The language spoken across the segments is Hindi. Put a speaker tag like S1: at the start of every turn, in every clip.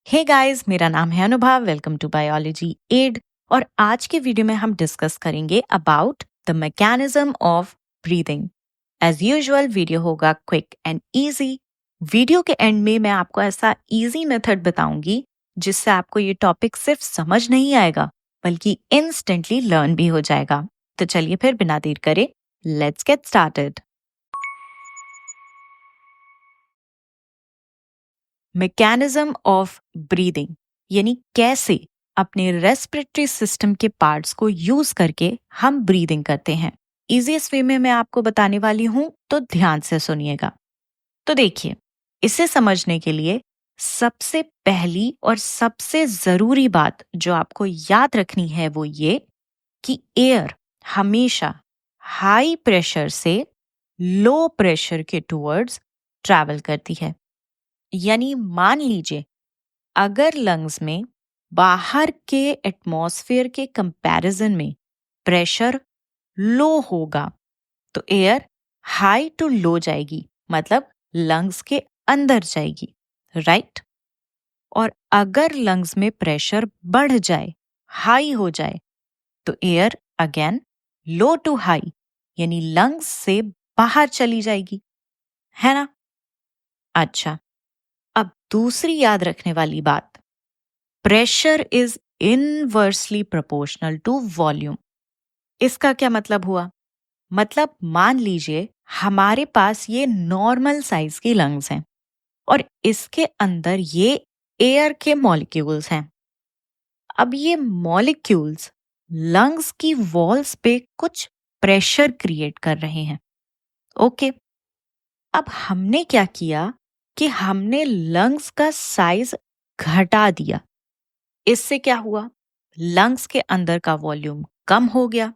S1: हे गाइस, मेरा नाम है Anubha. Welcome to biology ed. और आज के वीडियो में हम डिस्कस करेंगे about the mechanism of breathing. As usual video होगा क्विक एंड इजी। वीडियो के एंड में मैं आपको ऐसा इजी मेथड बताऊंगी जिससे आपको ये टॉपिक सिर्फ समझ नहीं आएगा बल्कि इंस्टेंटली लर्न भी हो जाएगा। तो चलिए फिर बिना देर करे let's get started. Mechanism of breathing यानी कैसे अपने रेस्पिरेटरी सिस्टम के पार्ट्स को यूज करके हम ब्रीदिंग करते हैं। इजीएस्ट वे में मैं आपको बताने वाली हूं, तो ध्यान से सुनिएगा। तो देखिए, इसे समझने के लिए सबसे पहली और सबसे जरूरी बात जो आपको याद रखनी है वो ये कि एयर हमेशा हाई प्रेशर से लो प्रेशर के टुवर्ड्स ट्रैवल करती है। यानी मान लीजिए, अगर लंग्स में बाहर के एटमॉस्फेयर के कंपैरिजन में प्रेशर लो होगा तो एयर हाई टू लो जाएगी, मतलब लंग्स के अंदर जाएगी, राइट? और अगर लंग्स में प्रेशर बढ़ जाए, हाई हो जाए, तो air again low to high यानी लंग्स से बाहर चली जाएगी, है ना? अच्छा, अब दूसरी याद रखने वाली बात, pressure is inversely proportional to volume. इसका क्या मतलब हुआ? मतलब मान लीजिए हमारे पास ये नॉर्मल साइज की लंग्स हैं और इसके अंदर ये एयर के मॉलिक्यूल्स हैं। अब ये मॉलिक्यूल्स लंग्स की वॉल्स पे कुछ प्रेशर क्रिएट कर रहे हैं। ओके, अब हमने क्या किया कि हमने लंग्स का साइज घटा दिया। इससे क्या हुआ? लंग्स के अंदर का वॉल्यूम कम हो गया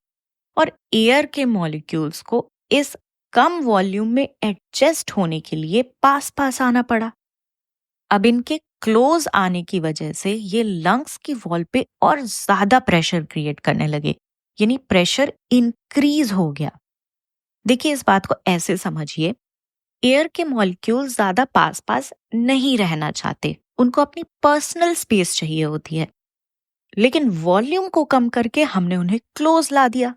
S1: और एयर के मॉलिक्यूल्स को इस कम वॉल्यूम में एडजस्ट होने के लिए पास पास आना पड़ा। अब इनके क्लोज आने की वजह से ये लंग्स की वॉल पे और ज्यादा प्रेशर क्रिएट करने लगे, यानी प्रेशर इंक्रीज हो गया। देखिए, इस बात को ऐसे समझिए, एयर के मॉलिक्यूल ज्यादा पास पास नहीं रहना चाहते, उनको अपनी पर्सनल स्पेस चाहिए होती है। लेकिन वॉल्यूम को कम करके हमने उन्हें क्लोज ला दिया,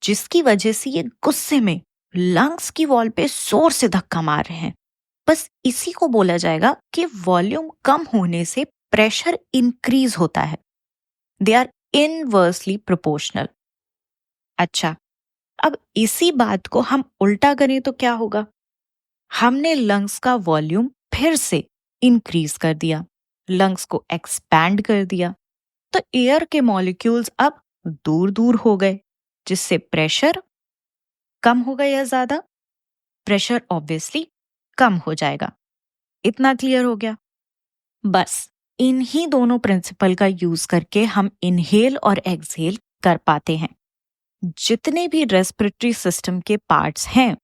S1: जिसकी वजह से ये गुस्से में लंग्स की वॉल पे जोर से धक्का मार रहे हैं। बस इसी को बोला जाएगा कि वॉल्यूम कम होने से प्रेशर इंक्रीज होता है। They are inversely proportional. अच्छा, अब इसी बात को हम उल्टा करें तो क्या होगा? हमने लंग्स का वॉल्यूम फिर से इंक्रीज कर दिया, लंग्स को एक्सपैंड कर दिया, तो एयर के मॉलिक्यूल्स अब दूर दूर हो गए, जिससे प्रेशर कम होगा या ज्यादा? प्रेशर ऑब्वियसली कम हो जाएगा। इतना क्लियर हो गया? बस इन्हीं दोनों प्रिंसिपल का यूज करके हम इनहेल और एक्सहेल कर पाते हैं। जितने भी रेस्पिरेटरी सिस्टम के पार्ट्स हैं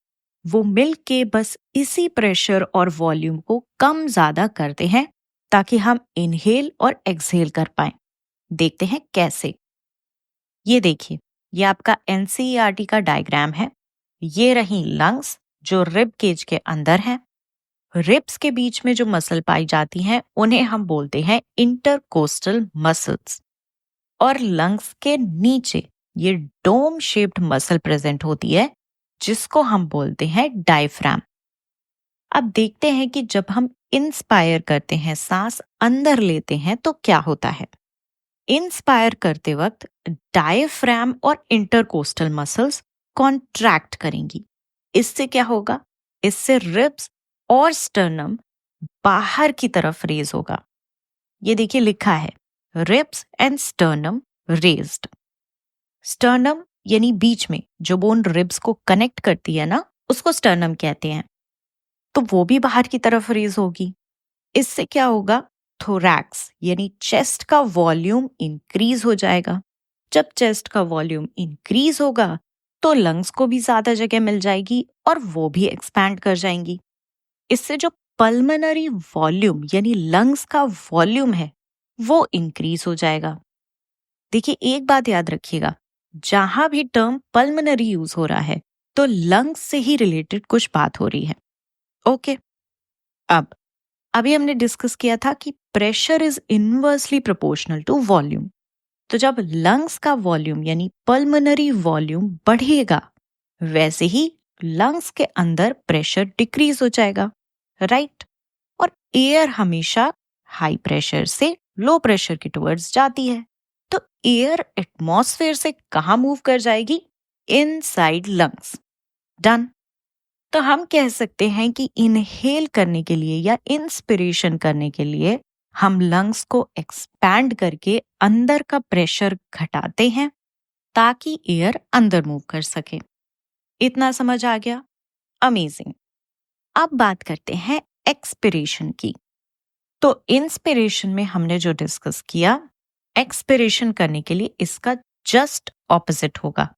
S1: वो मिलके बस इसी प्रेशर और वॉल्यूम को कम ज्यादा करते हैं ताकि हम इनहेल और एक्सहेल कर पाएं। देखते हैं कैसे। ये देखिए, ये आपका एनसीईआरटी का डायग्राम है। ये रही लंग्स जो रिब केज के अंदर हैं। रिब्स के बीच में जो मसल पाई जाती हैं उन्हें हम बोलते हैं इंटरकोस्टल मसल्स। और लंग्स के नीचे ये डोम शेप्ड मसल प्रेजेंट होती है जिसको हम बोलते हैं डायफ्राम। अब देखते हैं कि जब हम इंस्पायर करते हैं, सांस अंदर लेते हैं, तो क्या होता है। इंस्पायर करते वक्त डायफ्राम और इंटरकोस्टल मसल्स कॉन्ट्रैक्ट करेंगी। इससे क्या होगा? इससे रिब्स और स्टर्नम बाहर की तरफ रेज होगा। ये देखिए लिखा है, ribs and sternum raised. Sternum यानी बीच में जो बोन रिब्स को कनेक्ट करती है ना, उसको स्टर्नम कहते हैं। तो वो भी बाहर की तरफ रेज होगी। इससे क्या होगा? थोरैक्स यानी चेस्ट का वॉल्यूम इंक्रीज हो जाएगा। जब चेस्ट का वॉल्यूम इंक्रीज होगा तो लंग्स को भी ज्यादा जगह मिल जाएगी और वो भी एक्सपैंड कर जाएंगी। इससे जो पल्मोनरी वॉल्यूम यानी लंग्स का वॉल्यूम है वो इंक्रीज हो जाएगा। देखिए, एक बात याद रखिएगा, जहां भी टर्म पल्मोनरी यूज हो रहा है तो लंग्स से ही रिलेटेड कुछ बात हो रही है। ओके, अब अभी हमने डिस्कस किया था कि pressure is inversely proportional to volume. तो जब लंग्स का वॉल्यूम यानी पल्मोनरी वॉल्यूम बढ़ेगा, वैसे ही लंग्स के अंदर प्रेशर डिक्रीज हो जाएगा, राइट? और एयर हमेशा हाई प्रेशर से लो प्रेशर की टुवर्ड्स जाती है। तो एयर एटमॉस्फेयर से कहाँ मूव कर जाएगी? Inside lungs. डन। तो हम कह सकते हैं कि इनहेल करने के लिए या इंस्पिरेशन करने के लिए हम लंग्स को एक्सपैंड करके अंदर का प्रेशर घटाते हैं ताकि एयर अंदर मूव कर सके। इतना समझ आ गया? अमेजिंग। अब बात करते हैं एक्सपिरेशन की। तो इंस्पिरेशन में हमने जो डिस्कस किया, एक्सपिरेशन करने के लिए इसका जस्ट ऑपोजिट होगा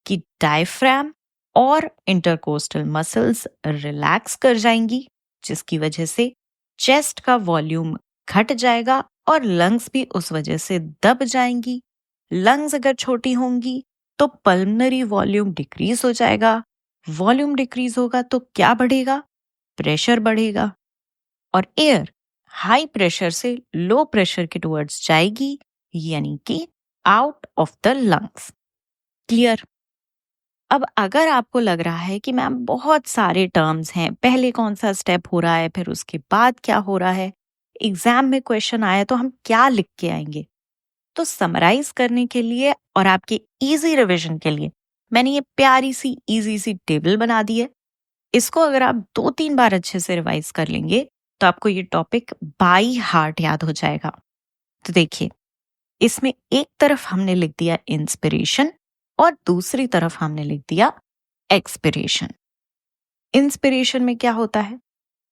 S1: कि डायफ्राम और इंटरकोस्टल मसल्स रिलैक्स कर जाएंगी, जिसकी वजह से चेस्ट का वॉल्यूम घट जाएगा और लंग्स भी उस वजह से दब जाएंगी। लंग्स अगर छोटी होंगी तो पल्मोनरी वॉल्यूम डिक्रीज हो जाएगा। वॉल्यूम डिक्रीज होगा तो क्या बढ़ेगा? प्रेशर बढ़ेगा और एयर हाई प्रेशर से लो प्रेशर के टुवर्ड्स जाएगी, यानी कि out of the lungs. Clear? अब अगर आपको लग रहा है कि मैम बहुत सारे टर्म्स हैं, पहले कौन सा स्टेप हो रहा है, फिर उसके बाद क्या हो रहा है, एग्जाम में क्वेश्चन आया तो हम क्या लिख के आएंगे, तो समराइज करने के लिए और आपके इजी रिवीजन के लिए मैंने ये प्यारी सी इजी सी टेबल बना दी है। इसको अगर आप 2-3 बार अच्छे से रिवाइज कर लेंगे तो आपको ये टॉपिक बाई हार्ट याद हो जाएगा। तो देखिए, इसमें एक तरफ हमने लिख दिया इंस्पिरेशन और दूसरी तरफ हमने लिख दिया एक्सपिरेशन। इंस्पिरेशन में क्या होता है?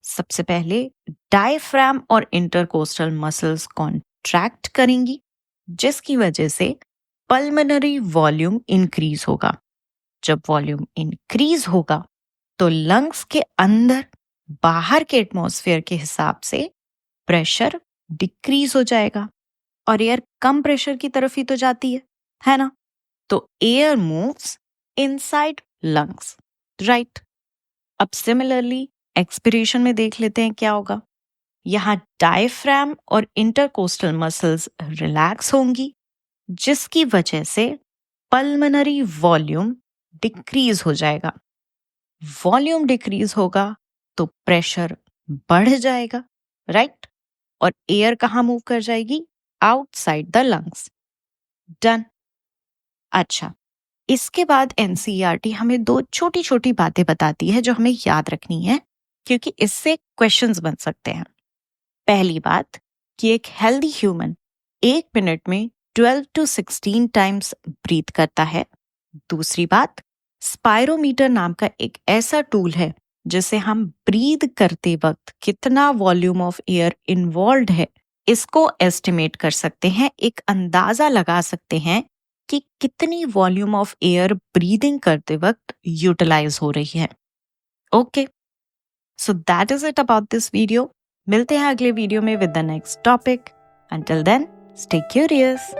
S1: सबसे पहले डायफ्राम और इंटरकोस्टल मसल्स कॉन्ट्रैक्ट करेंगी, जिसकी वजह से पल्मोनरी वॉल्यूम इंक्रीज होगा। जब वॉल्यूम इंक्रीज होगा तो लंग्स के अंदर बाहर के एटमॉस्फेयर के हिसाब से प्रेशर डिक्रीज हो जाएगा और एयर कम प्रेशर की तरफ ही तो जाती है ना? तो air moves inside lungs, right? अब सिमिलरली एक्सपिरेशन में देख लेते हैं क्या होगा। यहां डायफ्राम और इंटरकोस्टल मसल्स रिलैक्स होंगी, जिसकी वजह से पल्मोनरी वॉल्यूम डिक्रीज हो जाएगा। वॉल्यूम डिक्रीज होगा तो प्रेशर बढ़ जाएगा, राइट? और एयर कहां मूव कर जाएगी? Outside the lungs. डन। अच्छा, इसके बाद एनसीईआरटी हमें 2 छोटी छोटी बातें बताती है जो हमें याद रखनी है, क्योंकि इससे क्वेश्चंस बन सकते हैं। पहली बात कि एक हेल्दी ह्यूमन 1 मिनट में 12 to 16 टाइम्स ब्रीथ करता है। दूसरी बात, स्पायरोमीटर नाम का एक ऐसा टूल है जिसे हम ब्रीथ करते वक्त कितना वॉल्यूम ऑफ एयर इन्वॉल्व है, इसको एस्टिमेट कर सकते हैं, एक अंदाजा लगा सकते हैं कि कितनी वॉल्यूम ऑफ एयर ब्रीदिंग करते वक्त यूटिलाइज हो रही है। Okay, so that is it about this video. मिलते हैं अगले वीडियो में with the next topic. Until then, stay curious.